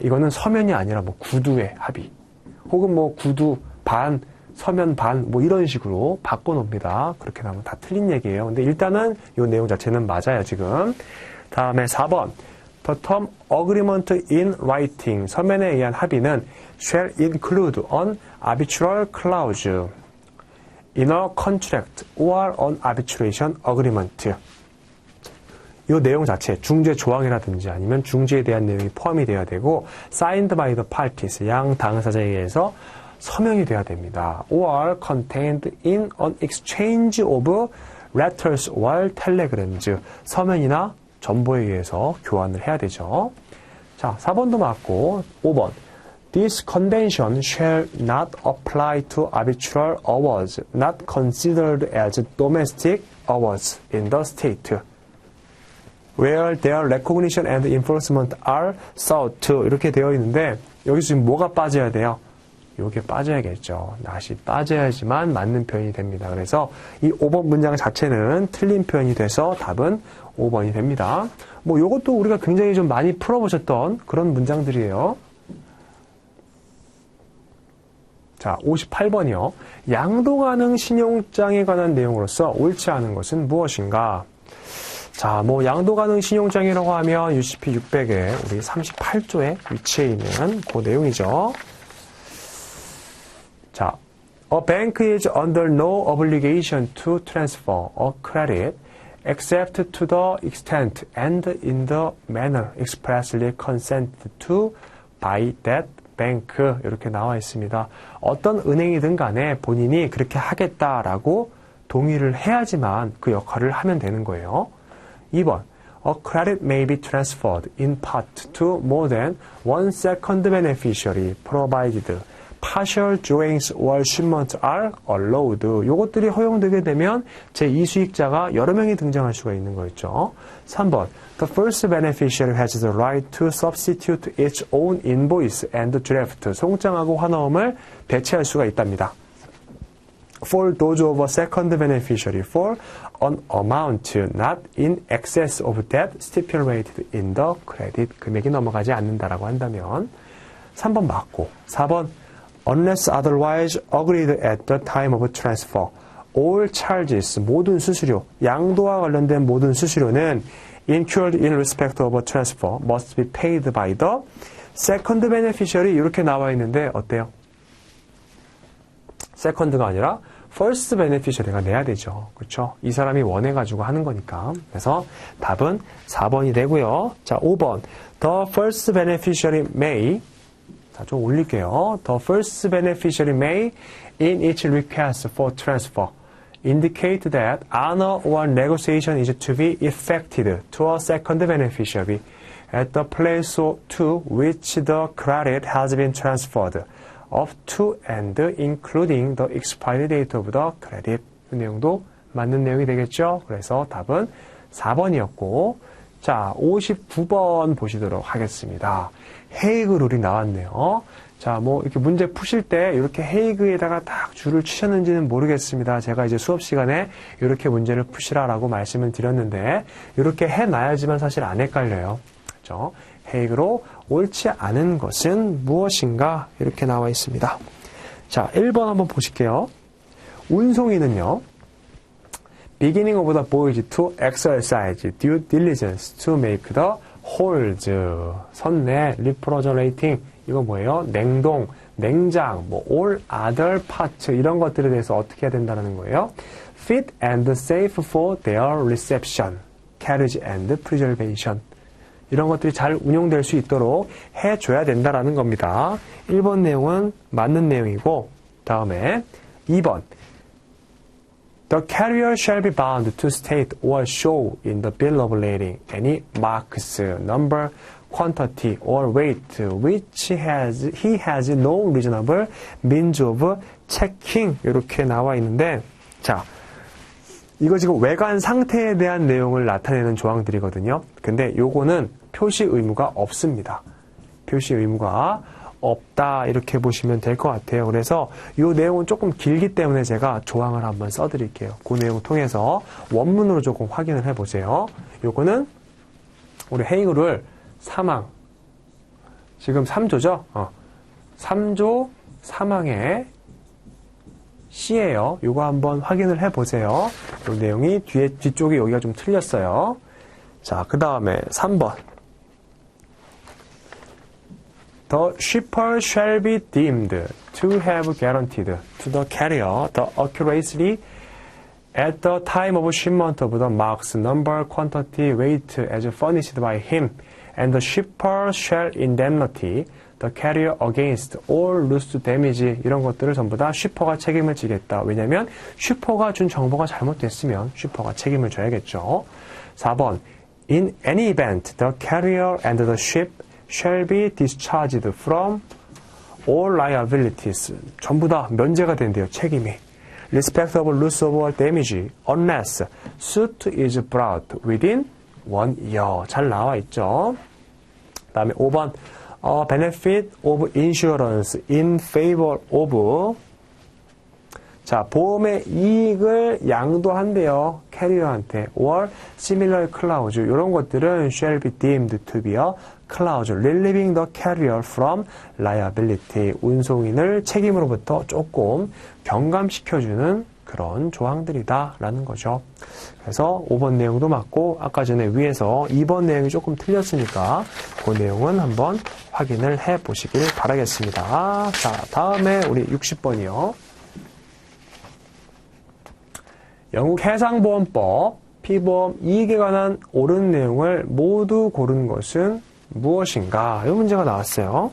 이거는 서면이 아니라 뭐 구두의 합의, 혹은 뭐 구두 반, 서면 반, 뭐 이런 식으로 바꿔놓습니다. 그렇게 나오면 다 틀린 얘기예요. 근데 일단은 이 내용 자체는 맞아요, 지금. 다음에 4번. The term agreement in writing, 서면에 의한 합의는 shall include an arbitral clause in a contract or an arbitration agreement. 이 내용 자체, 중재 조항이라든지 아니면 중재에 대한 내용이 포함이 되어야 되고, signed by the parties, 양 당사자에 의해서 서명이 돼야 됩니다. or contained in an exchange of letters or telegrams, 서면이나 전보에 의해서 교환을 해야 되죠. 자, 4번도 맞고, 5번. This convention shall not apply to arbitral awards not considered as domestic awards in the state, where their recognition and enforcement are sought to, 이렇게 되어 있는데, 여기서 지금 뭐가 빠져야 돼요? 요게 빠져야겠죠. not이 빠져야지만 맞는 표현이 됩니다. 그래서 이 5번 문장 자체는 틀린 표현이 돼서 답은 5번이 됩니다. 뭐 요것도 우리가 굉장히 좀 많이 풀어보셨던 그런 문장들이에요. 자, 58번이요. 양도 가능 신용장에 관한 내용으로서 옳지 않은 것은 무엇인가? 자, 뭐 양도 가능 신용장이라고 하면 UCP 600에 우리 38조에 위치해 있는 그 내용이죠. 자, a bank is under no obligation to transfer a credit except to the extent and in the manner expressly consented to by that bank, 이렇게 나와 있습니다. 어떤 은행이든 간에 본인이 그렇게 하겠다라고 동의를 해야지만 그 역할을 하면 되는 거예요. 2번, a credit may be transferred in part to more than one second beneficiary provided partial drawings or shipments are allowed. 요것들이 허용되게 되면 제2수익자가 여러 명이 등장할 수가 있는 거였죠. 3번. The first beneficiary has the right to substitute its own invoice and draft. 송장하고 환어음을 대체할 수가 있답니다. For those of a second beneficiary for an amount not in excess of that stipulated in the credit. 금액이 넘어가지 않는다라고 한다면 3번 맞고 4번 unless otherwise agreed at the time of transfer. All charges, 모든 수수료, 양도와 관련된 모든 수수료는 incurred in respect of a transfer must be paid by the second beneficiary. 이렇게 나와 있는데 어때요? second가 아니라 first beneficiary가 내야 되죠. 그렇죠? 이 사람이 원해가지고 하는 거니까. 그래서 답은 4번이 되고요. 자, 5번. The first beneficiary may, 자, 좀 올릴게요. The first beneficiary may, in its request for transfer, indicate that honor or negotiation is to be effected to a second beneficiary at the place to which the credit has been transferred, up to and including the expiry date of the credit. 이 내용도 맞는 내용이 되겠죠. 그래서 답은 4번이었고, 자, 59번 보시도록 하겠습니다. 헤이그 룰이 나왔네요. 자, 뭐 이렇게 문제 푸실 때 이렇게 헤이그에다가 딱 줄을 치셨는지는 모르겠습니다. 제가 이제 수업 시간에 이렇게 문제를 푸시라라고 말씀을 드렸는데 이렇게 해놔야지만 사실 안 헷갈려요. 그렇죠? 헤이그로 옳지 않은 것은 무엇인가 이렇게 나와 있습니다. 자, 1번 한번 보실게요. 운송이는요. Beginning of the voyage to exercise due diligence to make the holds. 선내, refrigerating. 이거 뭐예요? 냉동, 냉장, 뭐 all other parts 이런 것들에 대해서 어떻게 해야 된다는 거예요? Fit and safe for their reception, carriage and preservation. 이런 것들이 잘 운용될 수 있도록 해줘야 된다라는 겁니다. 1번 내용은 맞는 내용이고 다음에 2번 The carrier shall be bound to state or show in the bill of lading any marks, number, quantity or weight which he has no reasonable means of checking 이렇게 나와 있는데 자 이거 지금 외관 상태에 대한 내용을 나타내는 조항들이거든요. 근데 요거는 표시 의무가 없습니다. 표시 의무가 없다 이렇게 보시면 될 것 같아요. 그래서 이 내용은 조금 길기 때문에 제가 조항을 한번 써드릴게요. 그 내용을 통해서 원문으로 조금 확인을 해보세요. 요거는 우리 헤이그를 사망 지금 3조죠? 3조 사망의 C예요. 요거 한번 확인을 해보세요. 이 내용이 뒤쪽에 여기가 좀 틀렸어요. 자, 그 다음에 3번 The shipper shall be deemed to have guaranteed to the carrier the accuracy at the time of shipment of the marks, number, quantity, weight as furnished by him, and the shipper shall indemnity the carrier against all lost damage 이런 것들을 전부 다 슈퍼가 책임을 지겠다. 왜냐하면 슈퍼가 준 정보가 잘못됐으면 슈퍼가 책임을 져야겠죠. 4번 In any event, the carrier and the ship shall be discharged from all liabilities. 전부 다 면제가 된대요. 책임이. Respect of loss of damage unless suit is brought within 1 year. 잘 나와 있죠. 그 다음에 5번 benefit of insurance in favor of 자, 보험의 이익을 양도한대요. 캐리어한테. or similar clause. 이런 것들은 shall be deemed to be a clause relieving the carrier from liability. 운송인을 책임으로부터 조금 경감시켜주는 그런 조항들이다 라는 거죠. 그래서 5번 내용도 맞고 아까 전에 위에서 2번 내용이 조금 틀렸으니까 그 내용은 한번 확인을 해 보시길 바라겠습니다. 자, 다음에 우리 60번이요. 영국 해상보험법 피보험 이익에 관한 옳은 내용을 모두 고른 것은 무엇인가? 이 문제가 나왔어요.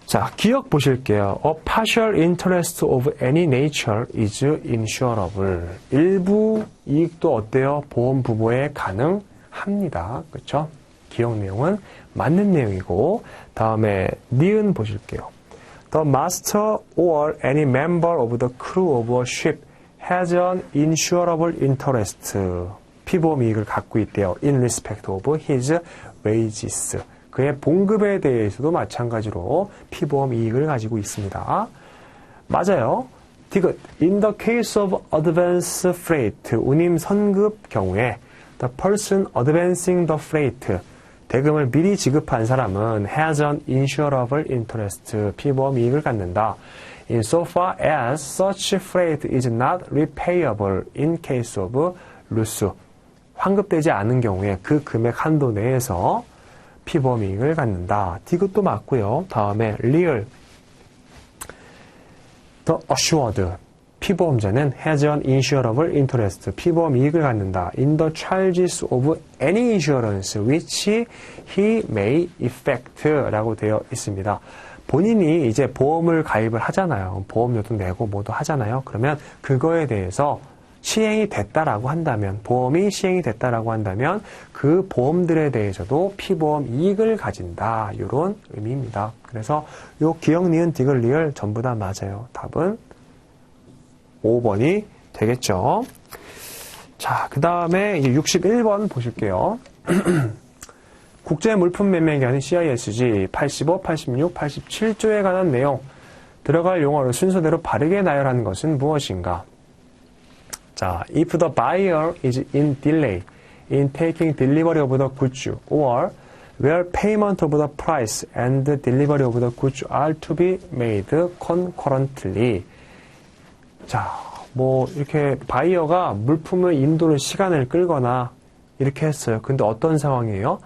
자, 기억 보실게요. A partial interest of any nature is insurable. 일부 이익도 어때요? 보험 부보에 가능합니다. 그렇죠? 기억 내용은 맞는 내용이고 다음에 니은 보실게요. The master or any member of the crew of a ship has an insurable interest. 피보험 이익을 갖고 있대요. In respect of his wages. 그의 봉급에 대해서도 마찬가지로 피보험 이익을 가지고 있습니다. 맞아요. 디귿. In the case of advance freight, 운임 선급 경우에 the person advancing the freight, 대금을 미리 지급한 사람은 has an insurable interest, 피보험 이익을 갖는다. Insofar as such freight is not repayable in case of loss. 환급되지 않은 경우에 그 금액 한도 내에서 피보험 이익을 갖는다. 디귿도 맞고요. 다음에 리을. The assured. 피보험자는 has an insurable interest. 피보험 이익을 갖는다. In the charges of any insurance which he may effect 라고 되어 있습니다. 본인이 이제 보험을 가입을 하잖아요. 보험료도 내고 뭐도 하잖아요. 그러면 그거에 대해서 시행이 됐다라고 한다면, 보험이 시행이 됐다라고 한다면 그 보험들에 대해서도 피보험 이익을 가진다. 이런 의미입니다. 그래서 요 기억, 니은, 디귿, 리을 전부 다 맞아요. 답은 5번이 되겠죠. 자, 그 다음에 이제 61번 보실게요. 국제 물품 매매 기한인 CISG 85, 86, 87조에 관한 내용 들어갈 용어를 순서대로 바르게 나열하는 것은 무엇인가? 자, if the buyer is in delay in taking delivery of the goods or where payment of the price and delivery of the goods are to be made concurrently. 자, 뭐 이렇게 바이어가 물품을 인도는 시간을 끌거나 이렇게 했어요. 근데 어떤 상황이에요?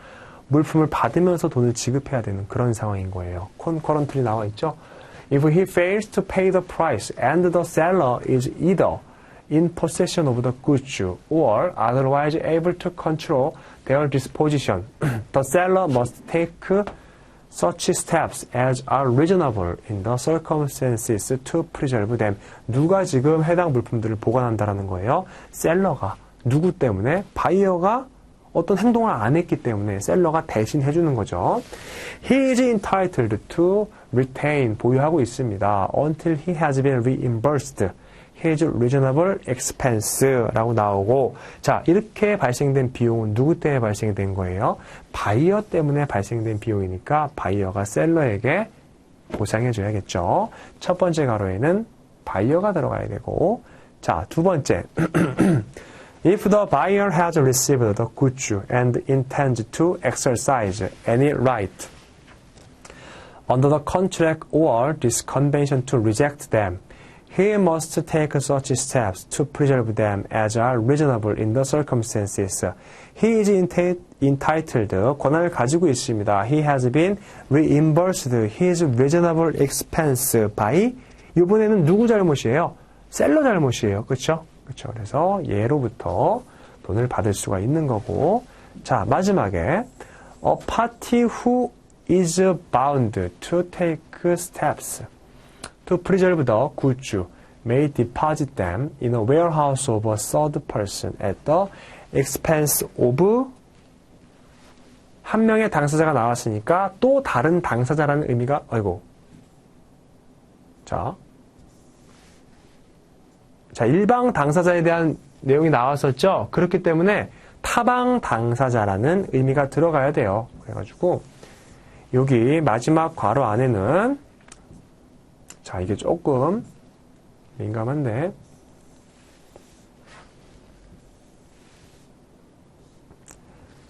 물품을 받으면서 돈을 지급해야 되는 그런 상황인 거예요. concurrently 나와 있죠? If he fails to pay the price and the seller is either in possession of the goods or otherwise able to control their disposition, the seller must take such steps as are reasonable in the circumstances to preserve them. 누가 지금 해당 물품들을 보관한다라는 거예요? 셀러가. 누구 때문에? 바이어가 어떤 행동을 안 했기 때문에 셀러가 대신 해주는 거죠. He is entitled to retain, 보유하고 있습니다. until he has been reimbursed his reasonable expense라고 나오고, 자, 이렇게 발생된 비용은 누구 때문에 발생된 거예요? 바이어 때문에 발생된 비용이니까 바이어가 셀러에게 보상해줘야겠죠. 첫 번째 가로에는 바이어가 들어가야 되고, 자, 두 번째. If the buyer has received the goods and intends to exercise any right under the contract or this convention to reject them, he must take such steps to preserve them as are reasonable in the circumstances. He is entitled, 권한을 가지고 있습니다. He has been reimbursed his reasonable expense by, 이번에는 누구 잘못이에요? 셀러 잘못이에요. 그렇죠? 그렇죠. 그래서 얘로부터 돈을 받을 수가 있는 거고, 자, 마지막에 a party who is bound to take steps to preserve the goods may deposit them in a warehouse of a third person at the expense of, 한 명의 당사자가 나왔으니까 또 다른 당사자라는 의미가, 아이고. 자, 일방 당사자에 대한 내용이 나왔었죠? 그렇기 때문에 타방 당사자라는 의미가 들어가야 돼요. 그래가지고 여기 마지막 괄호 안에는, 자, 이게 조금 민감한데,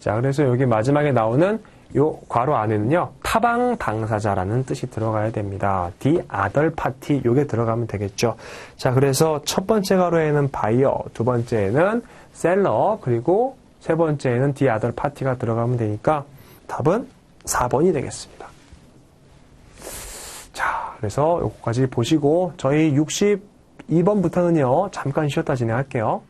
자, 그래서 여기 마지막에 나오는 요 괄호 안에는요, 타방 당사자라는 뜻이 들어가야 됩니다. the other party, 요게 들어가면 되겠죠. 자, 그래서 첫 번째 괄호에는 바이어, 두 번째에는 셀러, 그리고 세 번째에는 the other party가 들어가면 되니까 답은 4번이 되겠습니다. 자, 그래서 요거까지 보시고 저희 62번부터는요, 잠깐 쉬었다 진행할게요.